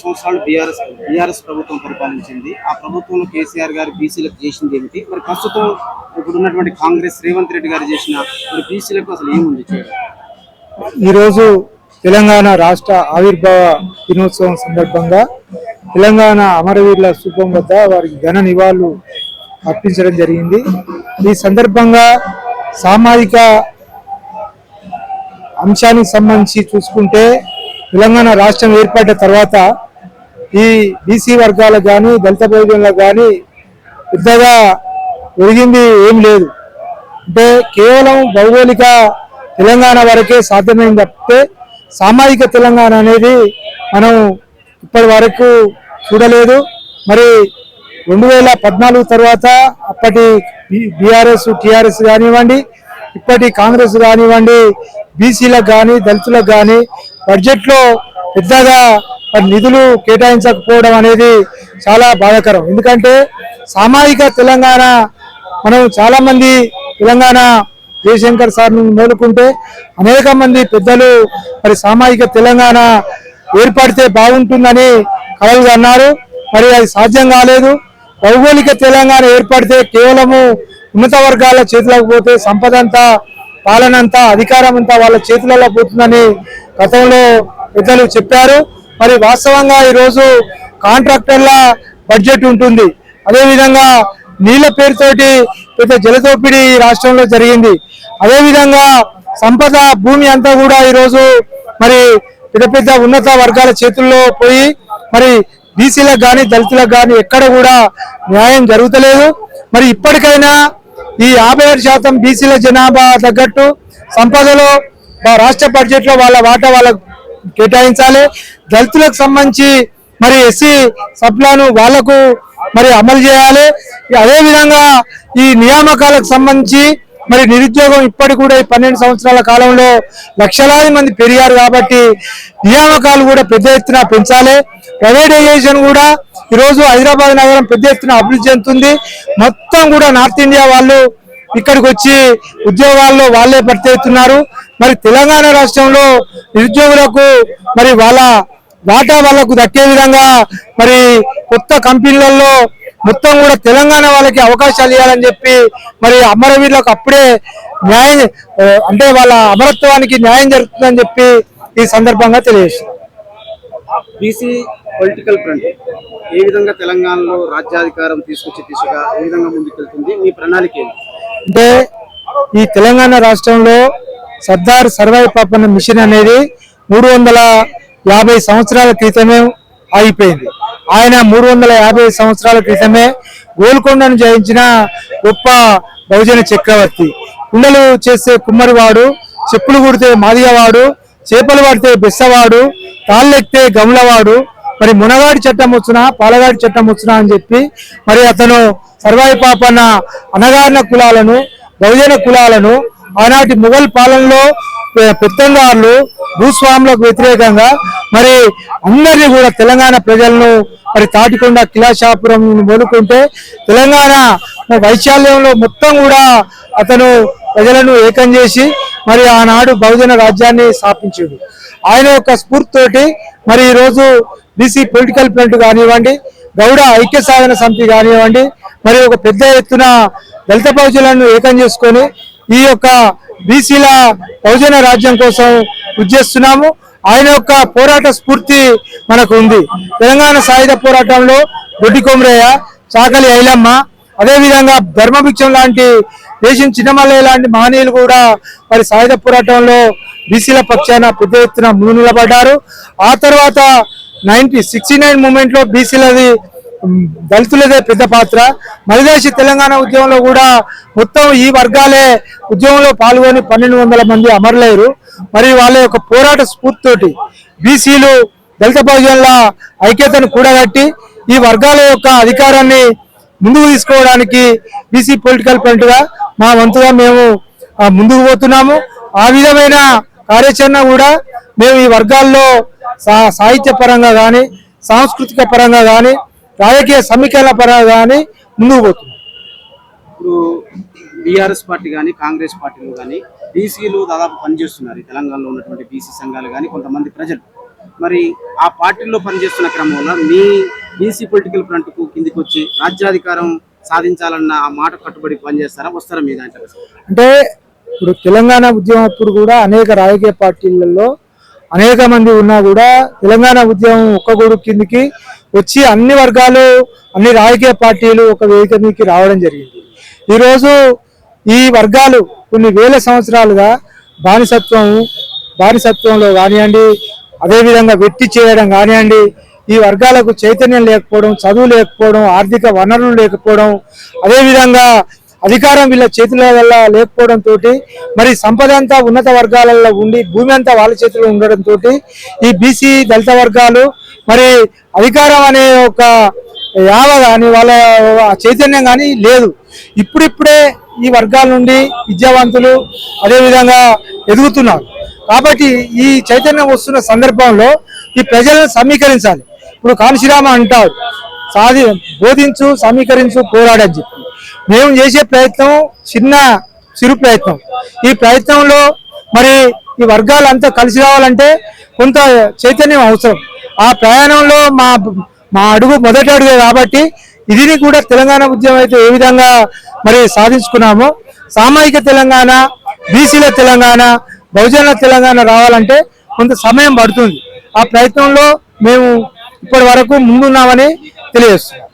సంవత్సరాలు బీఆర్ఎస్ ప్రభుత్వం పరిపాలించింది. ఆ ప్రభుత్వంలో కేసీఆర్ గారు బీసీలకు చేసింది ఏమిటి, మరి ప్రస్తుతం ఇప్పుడు ఉన్నటువంటి కాంగ్రెస్ రేవంత్ రెడ్డి గారు చేసిన మరి బీసీలకు అసలు ఏముంది చేయడం? ఈరోజు తెలంగాణ రాష్ట్ర ఆవిర్భావ దినోత్సవం సందర్భంగా తెలంగాణ అమరవీరుల స్థూపం వద్ద వారికి ఘన నివాళులు అర్పించడం జరిగింది. ఈ సందర్భంగా సామాజిక అంశానికి సంబంధించి చూసుకుంటే తెలంగాణ రాష్ట్రం ఏర్పడ్డ తర్వాత ఈ బీసీ వర్గాలకు కానీ దళిత బహుజనులకు కానీ పెద్దగా ఒరిగింది ఏం లేదు. అంటే కేవలం భౌగోళిక తెలంగాణ వరకే సాధ్యమైంది తప్పితే సామాజిక తెలంగాణ అనేది మనం ఇప్పటి వరకు చూడలేదు. మరి 2014 తర్వాత అప్పటి బీఆర్ఎస్ టీఆర్ఎస్ కానివ్వండి, ఇప్పటి కాంగ్రెస్ కానివ్వండి, బీసీలకు కానీ దళితులకు కానీ బడ్జెట్లో పెద్దగా నిధులు కేటాయించకపోవడం అనేది చాలా బాధాకరం. ఎందుకంటే సామాజిక తెలంగాణ మనం చాలామంది తెలంగాణ జయశంకర్ సార్ మొదలుకుంటే అనేక మంది పెద్దలు మరి సామాజిక తెలంగాణ ఏర్పడితే బాగుంటుందని కలలు అన్నారు. మరి అది సాధ్యం కాలేదు. భౌగోళిక తెలంగాణ ఏర్పడితే కేవలము ఉన్నత వర్గాల చేతులకు పోతే సంపద అంతా, పాలన అంతా, అధికారం అంతా వాళ్ళ చేతులలో పోతుందని గతంలో పెద్దలు చెప్పారు. మరి వాస్తవంగా ఈరోజు కాంట్రాక్టర్ల బడ్జెట్ ఉంటుంది. అదేవిధంగా నీళ్ల పేరుతోటి పెద్ద జలదోపిడీ రాష్ట్రంలో జరిగింది. అదేవిధంగా సంపద భూమి అంతా కూడా ఈరోజు మరి పెద్ద పెద్ద ఉన్నత వర్గాల చేతుల్లో పోయి మరి బీసీలకు కానీ దళితులకు కానీ ఎక్కడ కూడా న్యాయం జరుగుతలేదు. మరి ఇప్పటికైనా ఈ 57% బీసీల జనాభా తగ్గట్టు సంపదలో రాష్ట్ర బడ్జెట్లో వాళ్ళ వాటా వాళ్ళకు కేటాయించాలి. దళితులకు సంబంధించి మరి ఎస్సీ సబ్లను వాళ్లకు మరి అమలు చేయాలి. అదేవిధంగా ఈ నియామకాలకు సంబంధించి మరి నిరుద్యోగం ఇప్పటికి కూడా ఈ 12 సంవత్సరాల కాలంలో లక్షలాది మంది పెరిగారు కాబట్టి నియామకాలు కూడా పెద్ద ఎత్తున పెంచాలి. ప్రైవేటైజేషన్ కూడా ఈరోజు హైదరాబాద్ నగరం పెద్ద ఎత్తున అభివృద్ధి చెందుతుంది. మొత్తం కూడా నార్త్ ఇండియా వాళ్ళు ఇక్కడికి వచ్చి ఉద్యోగాల్లో వాళ్ళే పనిచేస్తున్నారు. మరి తెలంగాణ రాష్ట్రంలో నిరుద్యోగులకు మరి వాళ్ళ వాటా వాళ్ళకు దక్కే విధంగా మరి కొత్త కంపెనీలలో మొత్తం కూడా తెలంగాణ వాళ్ళకి అవకాశాలు ఇవ్వాలని చెప్పి మరి అమరవీరులకు అప్పుడే న్యాయం అంటే వాళ్ళ అమరత్వానికి న్యాయం జరుగుతుందని చెప్పి ఈ సందర్భంగా తెలియజేస్తారు. బీసీ పొలిటికల్ ఫ్రంట్ ఏ విధంగా తెలంగాణలో రాజ్యాధికారం తీసుకొచ్చే దిశగా ఏ విధంగా ముందుకెళ్తుంది, మీ ప్రణాళిక ఏంటి? అంటే ఈ తెలంగాణ రాష్ట్రంలో సర్దార్ సర్వాయి పాపన్న మిషన్ అనేది 350 సంవత్సరాల క్రితమే ఆగిపోయింది. ఆయన 350 సంవత్సరాల క్రితమే గోల్కొండను జయించిన గొప్ప బహుజన చక్రవర్తి. కుండలు చేసే కుమ్మరివాడు, చెప్పులు కుడితే మాదిగవాడు, చేపలు పడితే బెස්සవాడు, తాళ్ళెక్తే గమలవాడు, మరి మునగాడి చట్టం వచ్చునా పాలగాడి చట్టం వచ్చునా అని చెప్పి మరి అతను సర్వాయి పాపన్న అనగారిన కులాలను, బహుజన కులాలను ఆనాటి ముఘల్ పాలనలో పెత్తందారులు భూస్వాములకు వ్యతిరేకంగా మరి అందరినీ కూడా తెలంగాణ ప్రజలను మరి తాటికొండ కిలాషాపురం మొదలుకుంటే తెలంగాణ వైశాల్యంలో మొత్తం కూడా అతను ప్రజలను ఏకం చేసి మరి ఆనాడు బహుజన రాజ్యాన్ని స్థాపించాడు. ఆయన యొక్క స్ఫూర్తితోటి మరి ఈరోజు బీసీ పొలిటికల్ ఫ్రంట్ కానివ్వండి, గౌడ ఐక్య సాధన సమితి కానివ్వండి, మరి ఒక పెద్ద ఎత్తున దళిత బహుజనులను ఏకం చేసుకొని ఈ యొక్క బీసీల బహుజన రాజ్యం కోసం ఉద్యస్తున్నాము. ఆయన యొక్క పోరాట స్ఫూర్తి మనకు ఉంది. తెలంగాణ సాయుధ పోరాటంలో దొడ్డి కొమరయ్య, చాకలి ఐలమ్మ, అదేవిధంగా ధర్మభిక్షం లాంటి దేశం చిన్నమల్లయ్య లాంటి మహనీయులు కూడా మరి సాయుధ పోరాటంలో బీసీల పక్షాన పెద్ద ఎత్తున ముందు నిలబడ్డారు. ఆ తర్వాత 1969 మూమెంట్లో బీసీలది దళితులదే పెద్ద పాత్ర. మలిదేశీ తెలంగాణ ఉద్యమంలో కూడా మొత్తం ఈ వర్గాలే ఉద్యమంలో పాల్గొని 1200 మంది అమరులయ్యారు. మరి వాళ్ళ యొక్క పోరాట స్ఫూర్తితోటి బీసీలు దళిత బహుజనుల ఐక్యతను కూడగట్టి ఈ వర్గాల యొక్క అధికారాన్ని ముందుకు తీసుకోవడానికి బీసీ పొలిటికల్ ఫ్రంట్ గా మా వంతుగా మేము ముందుకు పోతున్నాము. ఆ విధమైన కార్యాచరణ కూడా మేము ఈ వర్గాల్లో సాహిత్య పరంగా కానీ, సాంస్కృతిక పరంగా కానీ, రాజకీయ సమీకరణ పరంగా కానీ ముందుకు పోతున్నాం. ఇప్పుడు బీఆర్ఎస్ పార్టీ కానీ కాంగ్రెస్ పార్టీలు కానీ బీసీలు దాదాపు పనిచేస్తున్నారు. తెలంగాణలో ఉన్నటువంటి బీసీ సంఘాలు కానీ కొంతమంది ప్రజలు మరి ఆ పార్టీలో పనిచేస్తున్న క్రమంలో మీ బీసీ పొలిటికల్ ఫ్రంట్ కు కిందికి వచ్చి రాజ్యాధికారం సాధించాలన్న ఆ మాట కట్టుబడి పనిచేస్తారా, వస్తారా మీ దాంట్లో? అంటే ఇప్పుడు తెలంగాణ ఉద్యమం అప్పుడు కూడా అనేక రాజకీయ పార్టీలలో అనేక మంది ఉన్నా కూడా తెలంగాణ ఉద్యమం ఒక్క గూడు కిందికి వచ్చి అన్ని వర్గాలు అన్ని రాజకీయ పార్టీలు ఒక వేదిక మీదకి రావడం జరిగింది. ఈరోజు ఈ వర్గాలు కొన్ని వేల సంవత్సరాలుగా బానిసత్వంలో కానివ్వండి, అదేవిధంగా వెట్టి చేయడం కానివ్వండి, ఈ వర్గాలకు చైతన్యం లేకపోవడం, చదువు లేకపోవడం, ఆర్థిక వనరులు లేకపోవడం, అదేవిధంగా అధికారం వీళ్ళ చేతుల వల్ల లేకపోవడం తోటి మరి సంపద అంతా ఉన్నత వర్గాలలో ఉండి భూమి అంతా వాళ్ళ చేతిలో ఉండడంతో ఈ బీసీ దళిత వర్గాలు మరి అధికారం అనే ఒక యావ కానీ వాళ్ళ చైతన్యం కానీ లేదు. ఇప్పుడిప్పుడే ఈ వర్గాల నుండి విద్యావంతులు అదేవిధంగా ఎదుగుతున్నారు. కాబట్టి ఈ చైతన్యం వస్తున్న సందర్భంలో ఈ ప్రజలను సమీకరించాలి. ఇప్పుడు కాంశీరామ అంటారు, బోధించు, సమీకరించు, పోరాడని చెప్పి. మేము చేసే ప్రయత్నం చిరు ప్రయత్నం. ఈ ప్రయత్నంలో మరి ఈ వర్గాలంతా కలిసి రావాలంటే కొంత చైతన్యం అవసరం. ఆ ప్రయాణంలో మా అడుగు మొదటి అడుగే కాబట్టి ఇది కూడా తెలంగాణ ఉద్యమం అయితే ఏ విధంగా మరి సాధించుకున్నామో సామాజిక తెలంగాణ, బీసీల తెలంగాణ, బహుజనుల తెలంగాణ రావాలంటే కొంత సమయం పడుతుంది. ఆ ప్రయత్నంలో మేము ఇప్పటి వరకు ముందున్నామని తెలియజేస్తున్నాం.